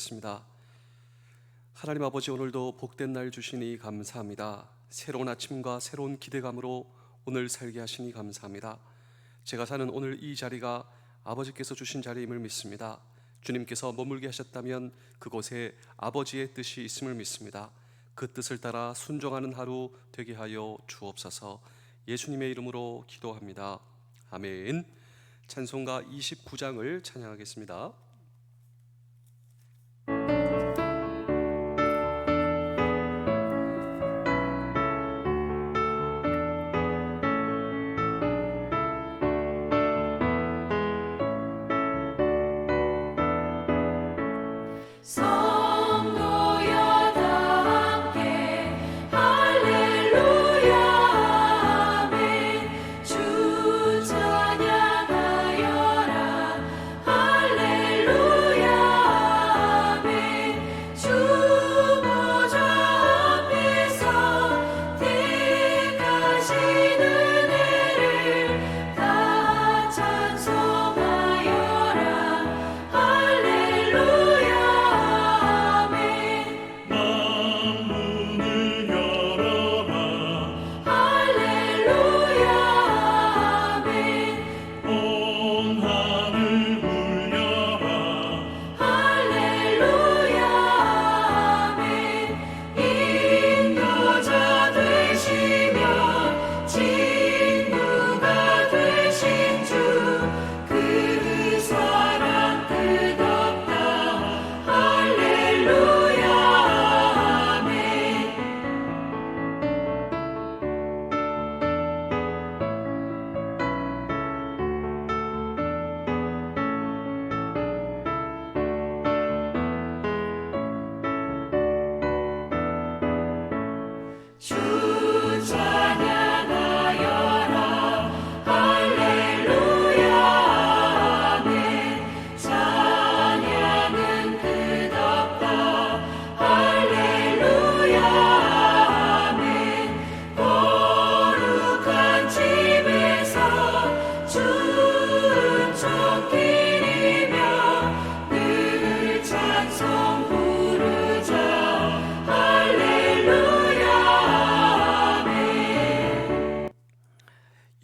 기도하겠습니다. 하나님 아버지, 오늘도 복된 날 주시니 감사합니다. 새로운 아침과 새로운 기대감으로 오늘 살게 하시니 감사합니다. 제가 사는 오늘 이 자리가 아버지께서 주신 자리임을 믿습니다. 주님께서 머물게 하셨다면 그곳에 아버지의 뜻이 있음을 믿습니다. 그 뜻을 따라 순종하는 하루 되게 하여 주옵소서. 예수님의 이름으로 기도합니다. 아멘. 찬송가 29장을 찬양하겠습니다.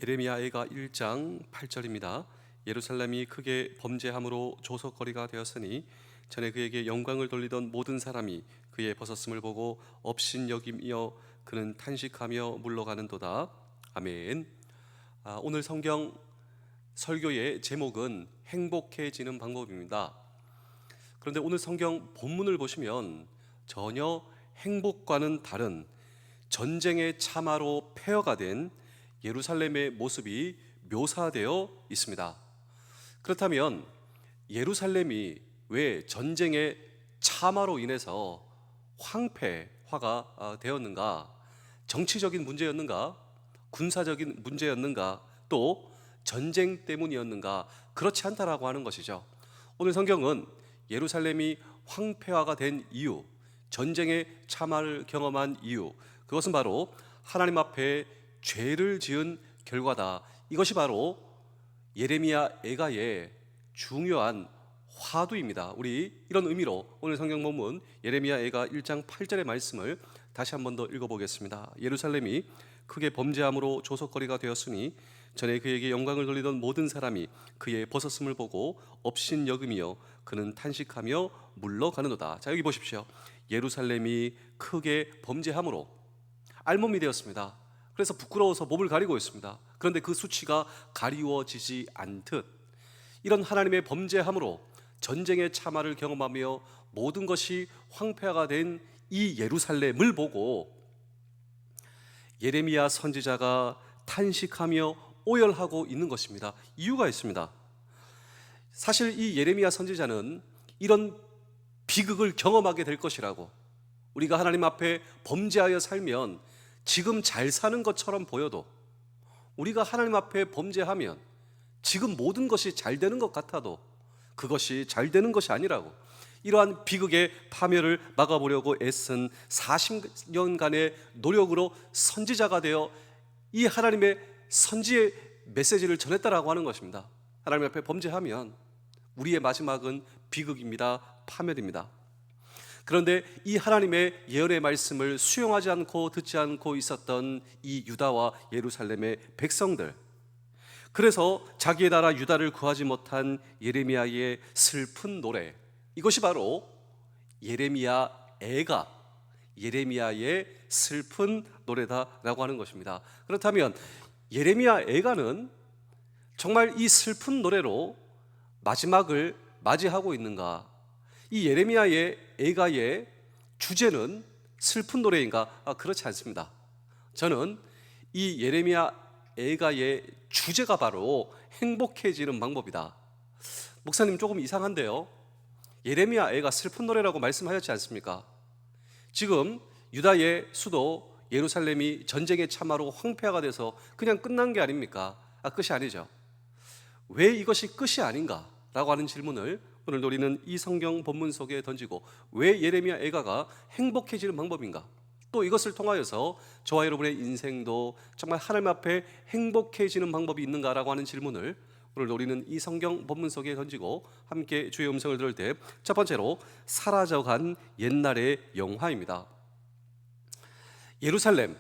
예레미야애가 1장 8절입니다. 예루살렘이 크게 범죄함으로 조석거리가 되었으니 전에 그에게 영광을 돌리던 모든 사람이 그의 벗었음을 보고 업신여김이여 그는 탄식하며 물러가는도다. 아멘. 오늘 성경 설교의 제목은 행복해지는 방법입니다. 그런데 오늘 성경 본문을 보시면 전혀 행복과는 다른 전쟁의 참화로 폐허가 된 예루살렘의 모습이 묘사되어 있습니다. 그렇다면 예루살렘이 왜 전쟁의 참화로 인해서 황폐화가 되었는가? 정치적인 문제였는가? 군사적인 문제였는가? 또 전쟁 때문이었는가? 그렇지 않다라고 하는 것이죠. 오늘 성경은 예루살렘이 황폐화가 된 이유, 전쟁의 참화를 경험한 이유, 그것은 바로 하나님 앞에 죄를 지은 결과다. 이것이 바로 예레미야 애가의 중요한 화두입니다. 우리 이런 의미로 오늘 성경 본문 예레미야 애가 1장 8절의 말씀을 다시 한 번 더 읽어보겠습니다. 예루살렘이 크게 범죄함으로 조석거리가 되었으니 전에 그에게 영광을 돌리던 모든 사람이 그의 벗었음을 보고 업신여김이여 그는 탄식하며 물러가는도다. 자, 여기 보십시오. 예루살렘이 크게 범죄함으로 알몸이 되었습니다. 그래서 부끄러워서 몸을 가리고 있습니다. 그런데 그 수치가 가리워지지 않듯 이런 하나님의 범죄함으로 전쟁의 참화를 경험하며 모든 것이 황폐화가 된 이 예루살렘을 보고 예레미야 선지자가 탄식하며 오열하고 있는 것입니다. 이유가 있습니다. 사실 이 예레미야 선지자는 이런 비극을 경험하게 될 것이라고, 우리가 하나님 앞에 범죄하여 살면 지금 잘 사는 것처럼 보여도 우리가 하나님 앞에 범죄하면 지금 모든 것이 잘 되는 것 같아도 그것이 잘 되는 것이 아니라고, 이러한 비극의 파멸을 막아보려고 애쓴 40년간의 노력으로 선지자가 되어 이 하나님의 선지의 메시지를 전했다라고 하는 것입니다. 하나님 앞에 범죄하면 우리의 마지막은 비극입니다. 파멸입니다. 그런데 이 하나님의 예언의 말씀을 수용하지 않고 듣지 않고 있었던 이 유다와 예루살렘의 백성들, 그래서 자기의 나라 유다를 구하지 못한 예레미야의 슬픈 노래, 이것이 바로 예레미야 애가 예레미야의 슬픈 노래다라고 하는 것입니다. 그렇다면 예레미야 애가는 정말 이 슬픈 노래로 마지막을 맞이하고 있는가? 이 예레미야의 애가의 주제는 슬픈 노래인가? 그렇지 않습니다. 저는 이 예레미야 애가의 주제가 바로 행복해지는 방법이다. 목사님, 조금 이상한데요. 예레미야 애가 슬픈 노래라고 말씀하셨지 않습니까? 지금 유다의 수도 예루살렘이 전쟁의 참화로 황폐화가 돼서 그냥 끝난 게 아닙니까? 끝이 아니죠. 왜 이것이 끝이 아닌가? 라고 하는 질문을 오늘 우리는 이 성경 본문 속에 던지고, 왜 예레미야 애가가 행복해지는 방법인가? 또 이것을 통하여서 저와 여러분의 인생도 정말 하나님 앞에 행복해지는 방법이 있는가라고 하는 질문을 오늘 우리는 이 성경 본문 속에 던지고 함께 주의 음성을 들을 때, 첫 번째로 사라져간 옛날의 영화입니다. 예루살렘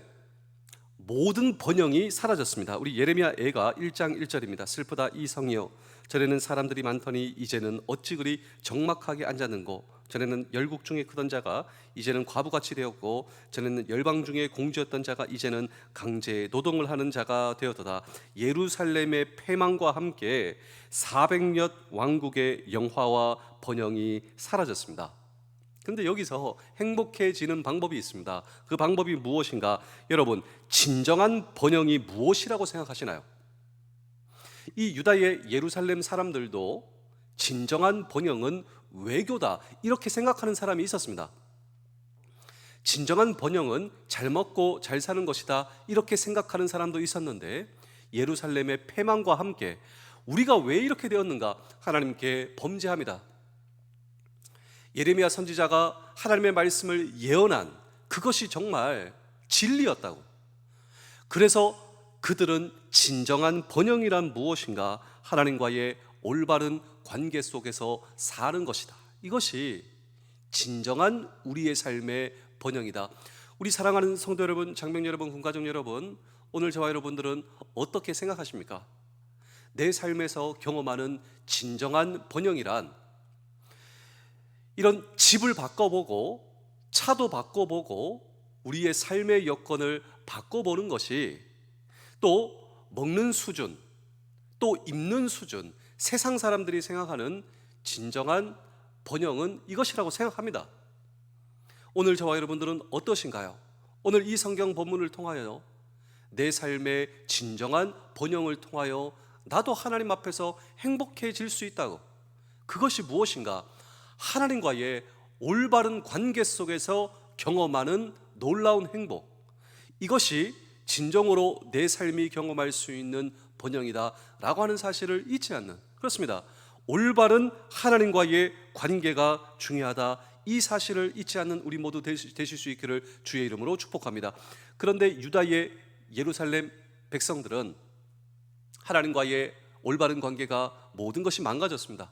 모든 번영이 사라졌습니다. 우리 예레미야 애가 1장 1절입니다. 슬프다 이 성이여, 전에는 사람들이 많더니 이제는 어찌 그리 적막하게 앉았는고, 전에는 열국 중에 크던 자가 이제는 과부같이 되었고, 전에는 열방 중에 공주였던 자가 이제는 강제 노동을 하는 자가 되었도다. 예루살렘의 패망과 함께 400년 왕국의 영화와 번영이 사라졌습니다. 그런데 여기서 행복해지는 방법이 있습니다. 그 방법이 무엇인가? 여러분, 진정한 번영이 무엇이라고 생각하시나요? 이 유다의 예루살렘 사람들도 진정한 번영은 외교다, 이렇게 생각하는 사람이 있었습니다. 진정한 번영은 잘 먹고 잘 사는 것이다, 이렇게 생각하는 사람도 있었는데, 예루살렘의 패망과 함께 우리가 왜 이렇게 되었는가? 하나님께 범죄합니다. 예레미야 선지자가 하나님의 말씀을 예언한 그것이 정말 진리였다고. 그래서 그들은 진정한 번영이란 무엇인가? 하나님과의 올바른 관계 속에서 사는 것이다. 이것이 진정한 우리의 삶의 번영이다. 우리 사랑하는 성도 여러분, 장병 여러분, 군가족 여러분, 오늘 저와 여러분들은 어떻게 생각하십니까? 내 삶에서 경험하는 진정한 번영이란, 이런 집을 바꿔보고 차도 바꿔보고 우리의 삶의 여건을 바꿔보는 것이, 또 먹는 수준, 또 입는 수준, 세상 사람들이 생각하는 진정한 번영은 이것이라고 생각합니다. 오늘 저와 여러분들은 어떠신가요? 오늘 이 성경 본문을 통하여 내 삶의 진정한 번영을 통하여 나도 하나님 앞에서 행복해질 수 있다고. 그것이 무엇인가? 하나님과의 올바른 관계 속에서 경험하는 놀라운 행복, 이것이 진정으로 내 삶이 경험할 수 있는 번영이다 라고 하는 사실을 잊지 않는, 그렇습니다. 올바른 하나님과의 관계가 중요하다, 이 사실을 잊지 않는 우리 모두 되실 수 있기를 주의 이름으로 축복합니다. 그런데 유다의 예루살렘 백성들은 하나님과의 올바른 관계가 모든 것이 망가졌습니다.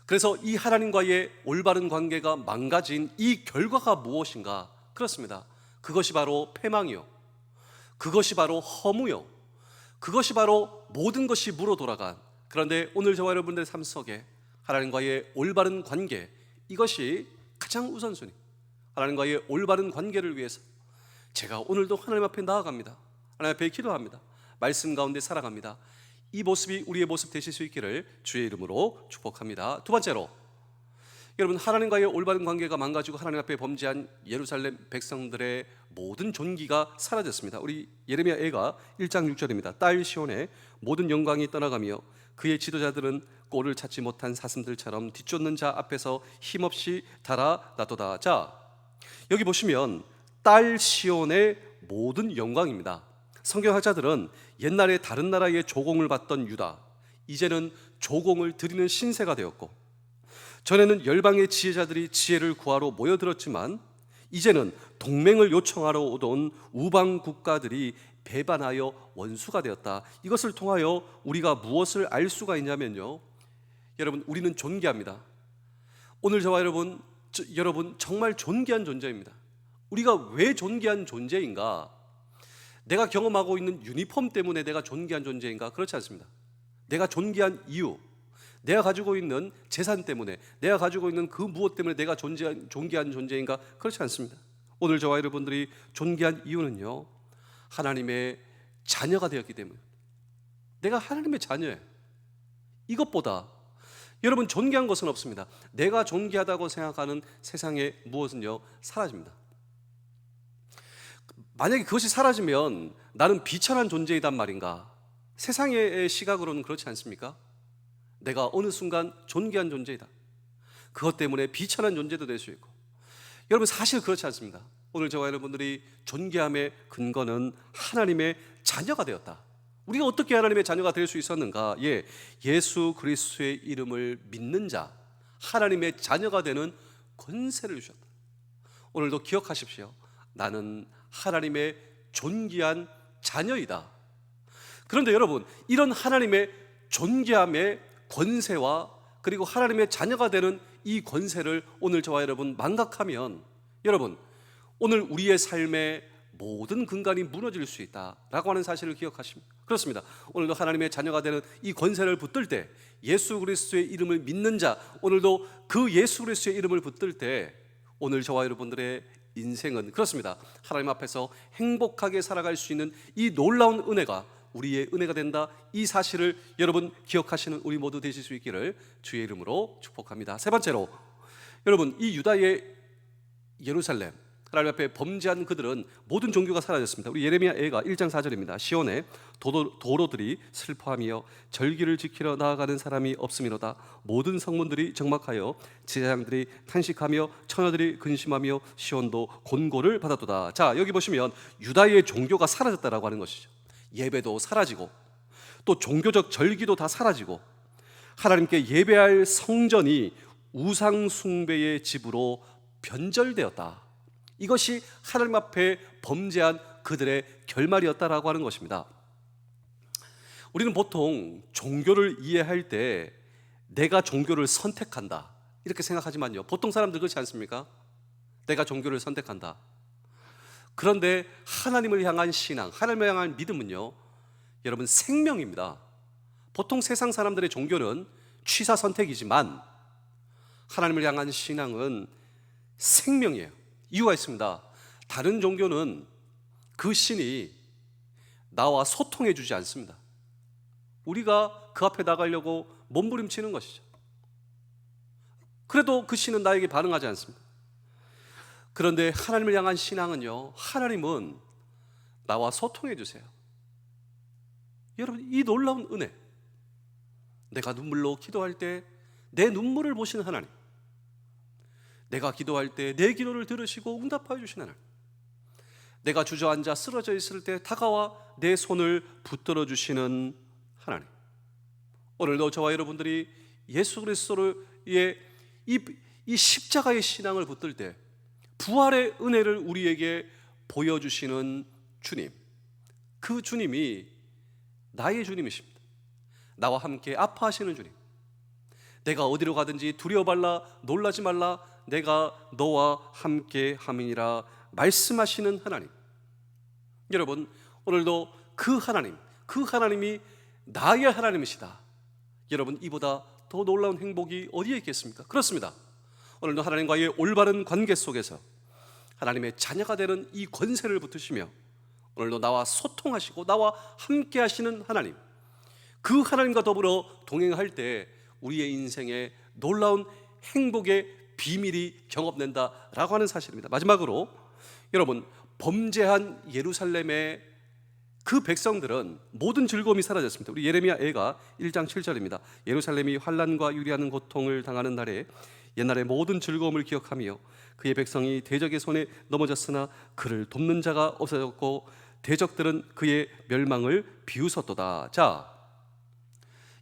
그래서 이 하나님과의 올바른 관계가 망가진 이 결과가 무엇인가? 그렇습니다. 그것이 바로 패망이요, 그것이 바로 허무요, 그것이 바로 모든 것이 물어 돌아간. 그런데 오늘 저와 여러분들의 삶 속에 하나님과의 올바른 관계, 이것이 가장 우선순위. 하나님과의 올바른 관계를 위해서 제가 오늘도 하나님 앞에 나아갑니다. 하나님 앞에 기도합니다. 말씀 가운데 살아갑니다. 이 모습이 우리의 모습 되실 수 있기를 주의 이름으로 축복합니다. 두 번째로, 여러분, 하나님과의 올바른 관계가 망가지고 하나님 앞에 범죄한 예루살렘 백성들의 모든 존귀가 사라졌습니다. 우리 예레미야 애가 1장 6절입니다. 딸 시온의 모든 영광이 떠나가며 그의 지도자들은 꼴을 찾지 못한 사슴들처럼 뒤쫓는 자 앞에서 힘없이 달아나도다. 자, 여기 보시면 딸 시온의 모든 영광입니다. 성경학자들은 옛날에 다른 나라의 조공을 받던 유다, 이제는 조공을 드리는 신세가 되었고, 전에는 열방의 지혜자들이 지혜를 구하러 모여들었지만 이제는 동맹을 요청하러 오던 우방 국가들이 배반하여 원수가 되었다. 이것을 통하여 우리가 무엇을 알 수가 있냐면요, 여러분, 우리는 존귀합니다. 오늘 저와 여러분, 여러분 정말 존귀한 존재입니다. 우리가 왜 존귀한 존재인가? 내가 경험하고 있는 유니폼 때문에 내가 존귀한 존재인가? 그렇지 않습니다. 내가 존귀한 이유, 내가 가지고 있는 재산 때문에, 내가 가지고 있는 그 무엇 때문에 내가 존귀한 존재인가? 그렇지 않습니다. 오늘 저와 여러분들이 존귀한 이유는요, 하나님의 자녀가 되었기 때문에. 내가 하나님의 자녀예요. 이것보다 여러분 존귀한 것은 없습니다. 내가 존귀하다고 생각하는 세상의 무엇은요, 사라집니다. 만약에 그것이 사라지면 나는 비천한 존재이단 말인가? 세상의 시각으로는 그렇지 않습니까? 내가 어느 순간 존귀한 존재이다. 그것 때문에 비천한 존재도 될 수 있고. 여러분 사실 그렇지 않습니다. 오늘 저와 여러분들이 존귀함의 근거는 하나님의 자녀가 되었다. 우리가 어떻게 하나님의 자녀가 될 수 있었는가? 예수 그리스도의 이름을 믿는 자, 하나님의 자녀가 되는 권세를 주셨다. 오늘도 기억하십시오. 나는 하나님의 존귀한 자녀이다. 그런데 여러분, 이런 하나님의 존귀함의 권세와 그리고 하나님의 자녀가 되는 이 권세를 오늘 저와 여러분 망각하면, 여러분 오늘 우리의 삶의 모든 근간이 무너질 수 있다라고 하는 사실을 기억하십니다. 그렇습니다. 오늘도 하나님의 자녀가 되는 이 권세를 붙들 때, 예수 그리스도의 이름을 믿는 자, 오늘도 그 예수 그리스도의 이름을 붙들 때 오늘 저와 여러분들의 인생은 그렇습니다. 하나님 앞에서 행복하게 살아갈 수 있는 이 놀라운 은혜가 우리의 은혜가 된다. 이 사실을 여러분 기억하시는 우리 모두 되실 수 있기를 주의 이름으로 축복합니다. 세 번째로, 여러분 이 유다의 예루살렘, 하나님 앞에 범죄한 그들은 모든 종교가 사라졌습니다. 우리 예레미야 애가 1장 4절입니다. 시온에 도로들이 슬퍼하며 절기를 지키러 나아가는 사람이 없음이로다. 모든 성문들이 적막하여 제사장들이 탄식하며 처녀들이 근심하며 시온도 곤고를 받았도다. 자, 여기 보시면 유다의 종교가 사라졌다라고 하는 것이죠. 예배도 사라지고 또 종교적 절기도 다 사라지고 하나님께 예배할 성전이 우상 숭배의 집으로 변절되었다. 이것이 하나님 앞에 범죄한 그들의 결말이었다라고 하는 것입니다. 우리는 보통 종교를 이해할 때 내가 종교를 선택한다 이렇게 생각하지만요, 보통 사람들 그렇지 않습니까? 내가 종교를 선택한다. 그런데 하나님을 향한 신앙, 하나님을 향한 믿음은요, 여러분 생명입니다. 보통 세상 사람들의 종교는 취사 선택이지만 하나님을 향한 신앙은 생명이에요. 이유가 있습니다. 다른 종교는 그 신이 나와 소통해 주지 않습니다. 우리가 그 앞에 나가려고 몸부림치는 것이죠. 그래도 그 신은 나에게 반응하지 않습니다. 그런데 하나님을 향한 신앙은요, 하나님은 나와 소통해 주세요. 여러분 이 놀라운 은혜, 내가 눈물로 기도할 때 내 눈물을 보시는 하나님, 내가 기도할 때 내 기도를 들으시고 응답하여 주시는 하나님, 내가 주저앉아 쓰러져 있을 때 다가와 내 손을 붙들어 주시는 하나님, 오늘도 저와 여러분들이 예수 그리스도의 이 십자가의 신앙을 붙들 때 부활의 은혜를 우리에게 보여주시는 주님, 그 주님이 나의 주님이십니다. 나와 함께 아파하시는 주님, 내가 어디로 가든지 두려워 말라, 놀라지 말라, 내가 너와 함께 함이니라 말씀하시는 하나님. 여러분 오늘도 그 하나님, 그 하나님이 나의 하나님이시다. 여러분 이보다 더 놀라운 행복이 어디에 있겠습니까? 그렇습니다. 오늘도 하나님과의 올바른 관계 속에서 하나님의 자녀가 되는 이 권세를 붙으시며 오늘도 나와 소통하시고 나와 함께 하시는 하나님, 그 하나님과 더불어 동행할 때 우리의 인생에 놀라운 행복의 비밀이 경험된다라고 하는 사실입니다. 마지막으로 여러분, 범죄한 예루살렘의 그 백성들은 모든 즐거움이 사라졌습니다. 우리 예레미야 애가 1장 7절입니다. 예루살렘이 환난과 유리하는 고통을 당하는 날에 옛날의 모든 즐거움을 기억하며 그의 백성이 대적의 손에 넘어졌으나 그를 돕는 자가 없어졌고 대적들은 그의 멸망을 비웃었도다. 자,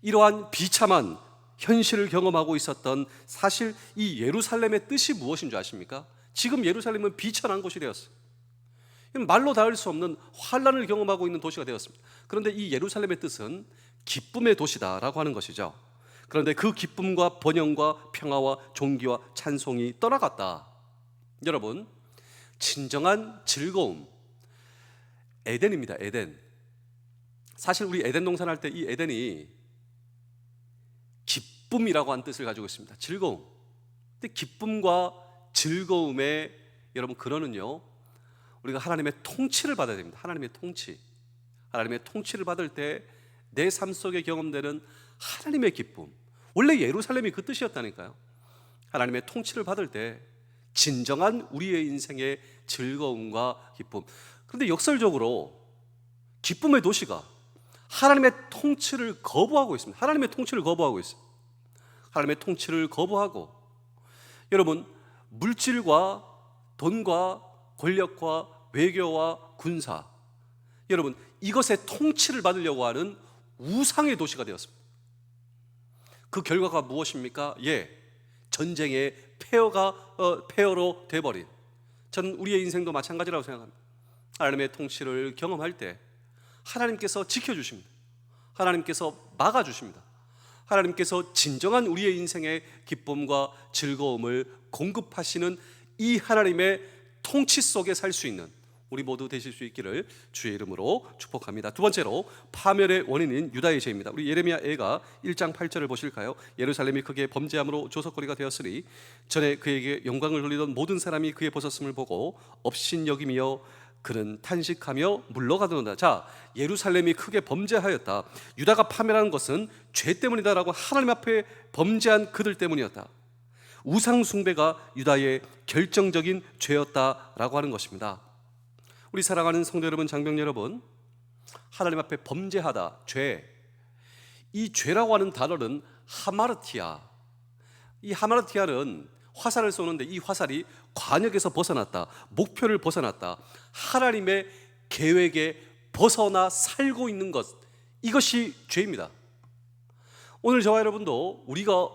이러한 비참한 현실을 경험하고 있었던 사실 이 예루살렘의 뜻이 무엇인 줄 아십니까? 지금 예루살렘은 비천한 곳이 되었어요. 말로 닿을 수 없는 환난을 경험하고 있는 도시가 되었습니다. 그런데 이 예루살렘의 뜻은 기쁨의 도시다라고 하는 것이죠. 그런데 그 기쁨과 번영과 평화와 존귀와 찬송이 떠나갔다. 여러분, 진정한 즐거움, 에덴입니다. 에덴. 사실 우리 에덴 동산 할 때 이 에덴이 기쁨이라고 하는 뜻을 가지고 있습니다. 즐거움. 근데 기쁨과 즐거움의 여러분 근원은요, 우리가 하나님의 통치를 받아야 됩니다. 하나님의 통치. 하나님의 통치를 받을 때 내 삶 속에 경험되는 하나님의 기쁨. 원래 예루살렘이 그 뜻이었다니까요. 하나님의 통치를 받을 때 진정한 우리의 인생의 즐거움과 기쁨. 그런데 역설적으로 기쁨의 도시가 하나님의 통치를 거부하고 있습니다. 하나님의 통치를 거부하고 있어요. 하나님의 통치를 거부하고, 여러분, 물질과 돈과 권력과 외교와 군사, 여러분, 이것의 통치를 받으려고 하는 우상의 도시가 되었습니다. 그 결과가 무엇입니까? 전쟁의 폐허로 돼버린, 저는 우리의 인생도 마찬가지라고 생각합니다. 하나님의 통치를 경험할 때 하나님께서 지켜주십니다. 하나님께서 막아주십니다. 하나님께서 진정한 우리의 인생의 기쁨과 즐거움을 공급하시는 이 하나님의 통치 속에 살 수 있는 우리 모두 되실 수 있기를 주의 이름으로 축복합니다. 두 번째로, 파멸의 원인인 유다의 죄입니다. 우리 예레미야 애가 1장 8절을 보실까요? 예루살렘이 크게 범죄함으로 조석거리가 되었으니 전에 그에게 영광을 돌리던 모든 사람이 그의 벗었음을 보고 업신여김이여 그는 탄식하며 물러가더라. 자, 예루살렘이 크게 범죄하였다. 유다가 파멸하는 것은 죄 때문이다라고 하나님 앞에 범죄한 그들 때문이었다. 우상 숭배가 유다의 결정적인 죄였다라고 하는 것입니다. 우리 사랑하는 성도 여러분, 장병 여러분, 하나님 앞에 범죄하다, 죄. 이 죄라고 하는 단어는 하마르티아. 이 하마르티아는 화살을 쏘는데 이 화살이 관역에서 벗어났다, 목표를 벗어났다, 하나님의 계획에 벗어나 살고 있는 것, 이것이 죄입니다. 오늘 저와 여러분도 우리가,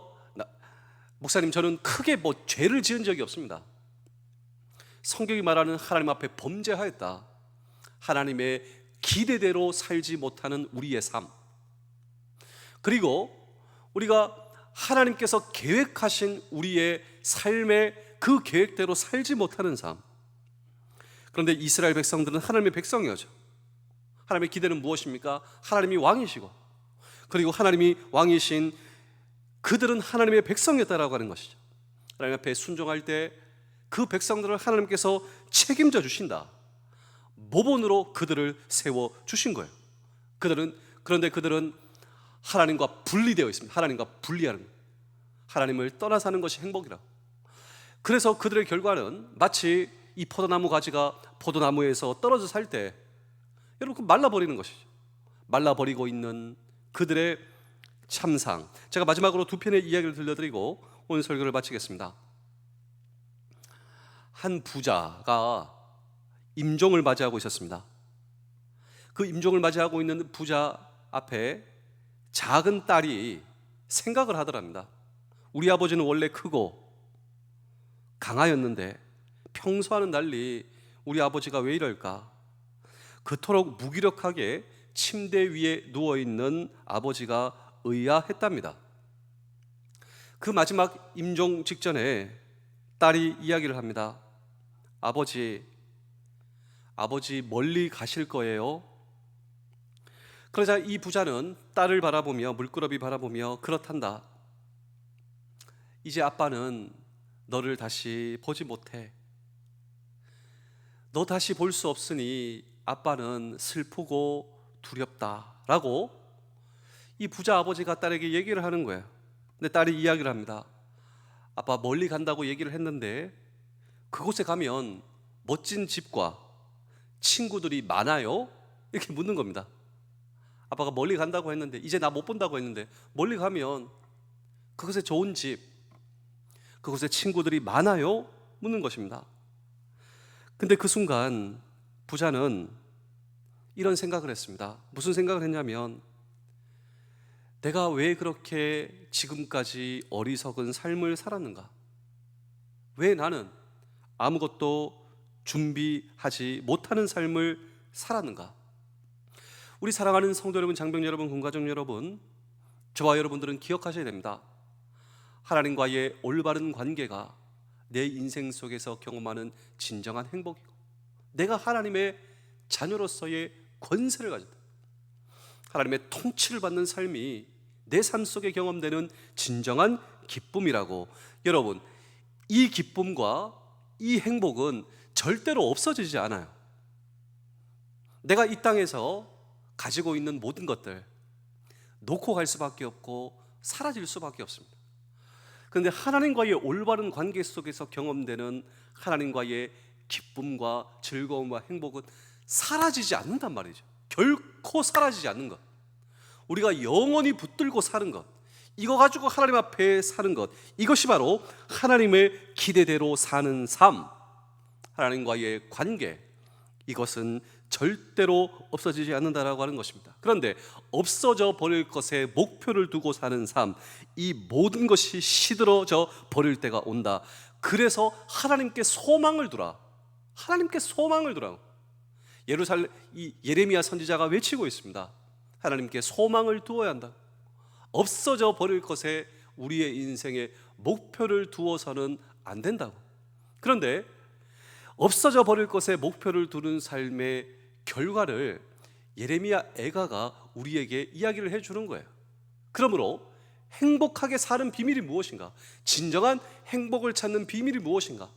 목사님 저는 크게 죄를 지은 적이 없습니다. 성경이 말하는 하나님 앞에 범죄하였다, 하나님의 기대대로 살지 못하는 우리의 삶, 그리고 우리가 하나님께서 계획하신 우리의 삶의 그 계획대로 살지 못하는 삶. 그런데 이스라엘 백성들은 하나님의 백성이었죠. 하나님의 기대는 무엇입니까? 하나님이 왕이시고, 그리고 하나님이 왕이신 그들은 하나님의 백성이었다라고 하는 것이죠. 하나님 앞에 순종할 때 그 백성들을 하나님께서 책임져 주신다. 모본으로 그들을 세워 주신 거예요. 그런데 그들은 하나님과 분리되어 있습니다. 하나님과 분리하는 거예요. 하나님을 떠나 사는 것이 행복이라. 그래서 그들의 결과는 마치 이 포도나무 가지가 포도나무에서 떨어져 살 때 여러분 말라버리는 것이죠. 말라버리고 있는 그들의 참상. 제가 마지막으로 두 편의 이야기를 들려드리고 오늘 설교를 마치겠습니다. 한 부자가 임종을 맞이하고 있었습니다. 그 임종을 맞이하고 있는 부자 앞에 작은 딸이 생각을 하더랍니다. 우리 아버지는 원래 크고 강하였는데 평소와는 달리 우리 아버지가 왜 이럴까? 그토록 무기력하게 침대 위에 누워있는 아버지가 의아했답니다. 그 마지막 임종 직전에 딸이 이야기를 합니다. 아버지 멀리 가실 거예요? 그러자 이 부자는 딸을 바라보며, 물끄러미 바라보며 그렇단다. 이제 아빠는 너를 다시 보지 못해. 너 다시 볼 수 없으니 아빠는 슬프고 두렵다 라고 이 부자 아버지가 딸에게 얘기를 하는 거예요. 근데 딸이 이야기를 합니다. 아빠 멀리 간다고 얘기를 했는데 그곳에 가면 멋진 집과 친구들이 많아요? 이렇게 묻는 겁니다. 아빠가 멀리 간다고 했는데, 이제 나 못 본다고 했는데 멀리 가면 그곳에 좋은 집, 그곳에 친구들이 많아요? 묻는 것입니다. 근데 그 순간 부자는 이런 생각을 했습니다. 무슨 생각을 했냐면, 내가 왜 그렇게 지금까지 어리석은 삶을 살았는가? 왜 나는 아무것도 준비하지 못하는 삶을 살았는가? 우리 사랑하는 성도 여러분, 장병 여러분, 군가족 여러분, 저와 여러분들은 기억하셔야 됩니다. 하나님과의 올바른 관계가 내 인생 속에서 경험하는 진정한 행복이고, 내가 하나님의 자녀로서의 권세를 가졌다, 하나님의 통치를 받는 삶이 내 삶 속에 경험되는 진정한 기쁨이라고. 여러분, 이 기쁨과 이 행복은 절대로 없어지지 않아요. 내가 이 땅에서 가지고 있는 모든 것들 놓고 갈 수밖에 없고 사라질 수밖에 없습니다. 그런데 하나님과의 올바른 관계 속에서 경험되는 하나님과의 기쁨과 즐거움과 행복은 사라지지 않는단 말이죠. 결코 사라지지 않는 것, 우리가 영원히 붙들고 사는 것, 이거 가지고 하나님 앞에 사는 것, 이것이 바로 하나님의 기대대로 사는 삶, 하나님과의 관계, 이것은 절대로 없어지지 않는다라고 하는 것입니다. 그런데 없어져 버릴 것에 목표를 두고 사는 삶, 이 모든 것이 시들어져 버릴 때가 온다. 그래서 하나님께 소망을 두라, 하나님께 소망을 두라. 이 예레미야 선지자가 외치고 있습니다. 하나님께 소망을 두어야 한다. 없어져 버릴 것에 우리의 인생에 목표를 두어서는 안 된다고. 그런데 없어져 버릴 것에 목표를 두는 삶의 결과를 예레미야 애가가 우리에게 이야기를 해주는 거예요. 그러므로 행복하게 사는 비밀이 무엇인가? 진정한 행복을 찾는 비밀이 무엇인가?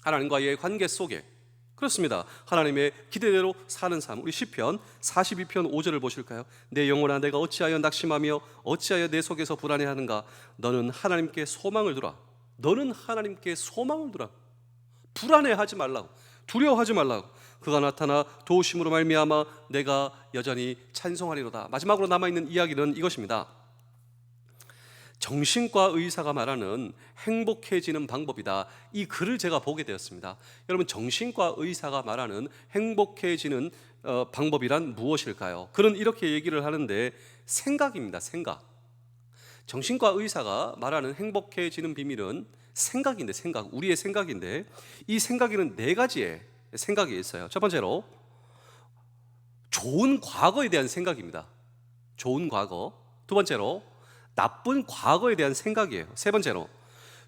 하나님과의 관계 속에, 그렇습니다, 하나님의 기대대로 사는 삶. 우리 시편 42편 5절을 보실까요? 내 영혼아, 내가 어찌하여 낙심하며 어찌하여 내 속에서 불안해하는가? 너는 하나님께 소망을 두라. 너는 하나님께 소망을 두라. 불안해하지 말라고, 두려워하지 말라고. 그가 나타나 도우심으로 말미암아 내가 여전히 찬송하리로다. 마지막으로 남아있는 이야기는 이것입니다. 정신과 의사가 말하는 행복해지는 방법이다. 이 글을 제가 보게 되었습니다. 여러분, 정신과 의사가 말하는 행복해지는 방법이란 무엇일까요? 그는 이렇게 얘기를 하는데, 생각입니다. 생각. 정신과 의사가 말하는 행복해지는 비밀은 생각인데, 생각, 우리의 생각인데, 이 생각에는 네 가지의 생각이 있어요. 첫 번째로 좋은 과거에 대한 생각입니다. 좋은 과거. 두 번째로 나쁜 과거에 대한 생각이에요. 세 번째로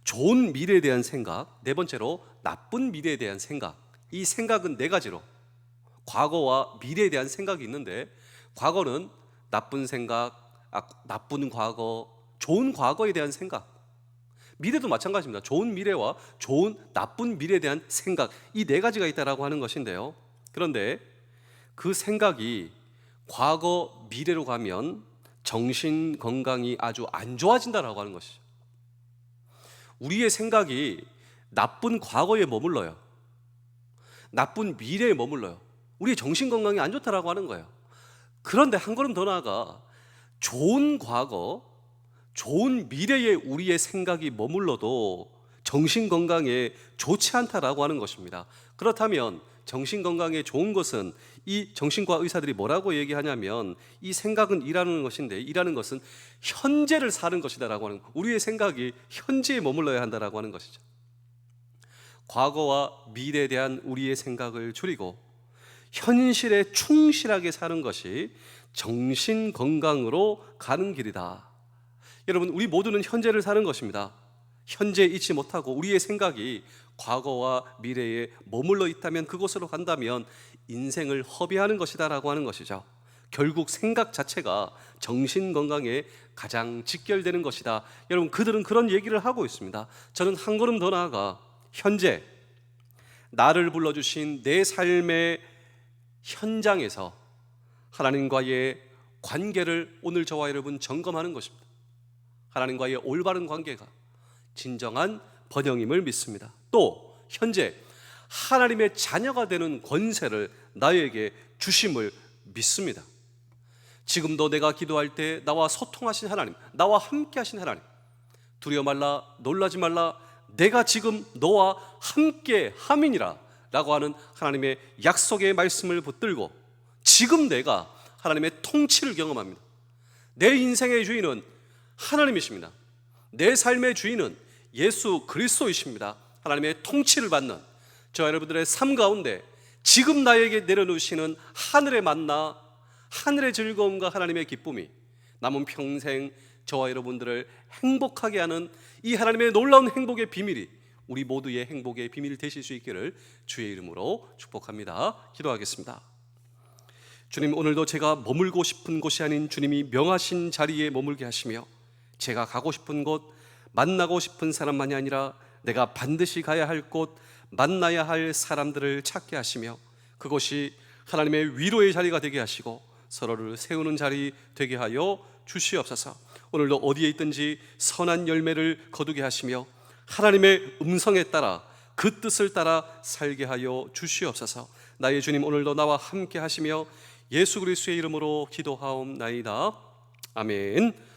좋은 미래에 대한 생각. 네 번째로 나쁜 미래에 대한 생각. 이 생각은 네 가지로 과거와 미래에 대한 생각이 있는데, 과거는 나쁜 생각, 나쁜 과거, 좋은 과거에 대한 생각. 미래도 마찬가지입니다. 좋은 미래와 나쁜 미래에 대한 생각, 이 네 가지가 있다라고 하는 것인데요. 그런데 그 생각이 과거, 미래로 가면 정신 건강이 아주 안 좋아진다라고 하는 것이죠. 우리의 생각이 나쁜 과거에 머물러요. 나쁜 미래에 머물러요. 우리의 정신 건강이 안 좋다라고 하는 거예요. 그런데 한 걸음 더 나아가 좋은 과거, 좋은 미래에 우리의 생각이 머물러도 정신 건강에 좋지 않다라고 하는 것입니다. 그렇다면 정신 건강에 좋은 것은, 이 정신과 의사들이 뭐라고 얘기하냐면, 이 생각은 일하는 것인데, 일하는 것은 현재를 사는 것이다라고 하는, 우리의 생각이 현재에 머물러야 한다라고 하는 것이죠. 과거와 미래에 대한 우리의 생각을 줄이고 현실에 충실하게 사는 것이 정신 건강으로 가는 길이다. 여러분, 우리 모두는 현재를 사는 것입니다. 현재에 있지 못하고 우리의 생각이 과거와 미래에 머물러 있다면, 그곳으로 간다면 인생을 허비하는 것이다라고 하는 것이죠. 결국 생각 자체가 정신 건강에 가장 직결되는 것이다. 여러분, 그들은 그런 얘기를 하고 있습니다. 저는 한 걸음 더 나아가 현재 나를 불러주신 내 삶의 현장에서 하나님과의 관계를 오늘 저와 여러분 점검하는 것입니다. 하나님과의 올바른 관계가 진정한 번영임을 믿습니다. 또 현재 하나님의 자녀가 되는 권세를 나에게 주심을 믿습니다. 지금도 내가 기도할 때 나와 소통하신 하나님, 나와 함께 하신 하나님, 두려워 말라, 놀라지 말라, 내가 지금 너와 함께 함이니라 라고 하는 하나님의 약속의 말씀을 붙들고 지금 내가 하나님의 통치를 경험합니다. 내 인생의 주인은 하나님이십니다. 내 삶의 주인은 예수 그리스도이십니다. 하나님의 통치를 받는 저 여러분들의 삶 가운데 지금 나에게 내려놓으시는 하늘의 만나, 하늘의 즐거움과 하나님의 기쁨이 남은 평생 저와 여러분들을 행복하게 하는 이 하나님의 놀라운 행복의 비밀이 우리 모두의 행복의 비밀 되실 수 있기를 주의 이름으로 축복합니다. 기도하겠습니다. 주님, 오늘도 제가 머물고 싶은 곳이 아닌 주님이 명하신 자리에 머물게 하시며 제가 가고 싶은 곳, 만나고 싶은 사람만이 아니라 내가 반드시 가야 할 곳, 만나야 할 사람들을 찾게 하시며 그것이 하나님의 위로의 자리가 되게 하시고 서로를 세우는 자리 되게 하여 주시옵소서. 오늘도 어디에 있든지 선한 열매를 거두게 하시며 하나님의 음성에 따라 그 뜻을 따라 살게 하여 주시옵소서. 나의 주님, 오늘도 나와 함께 하시며 예수 그리스도의 이름으로 기도하옵나이다. 아멘.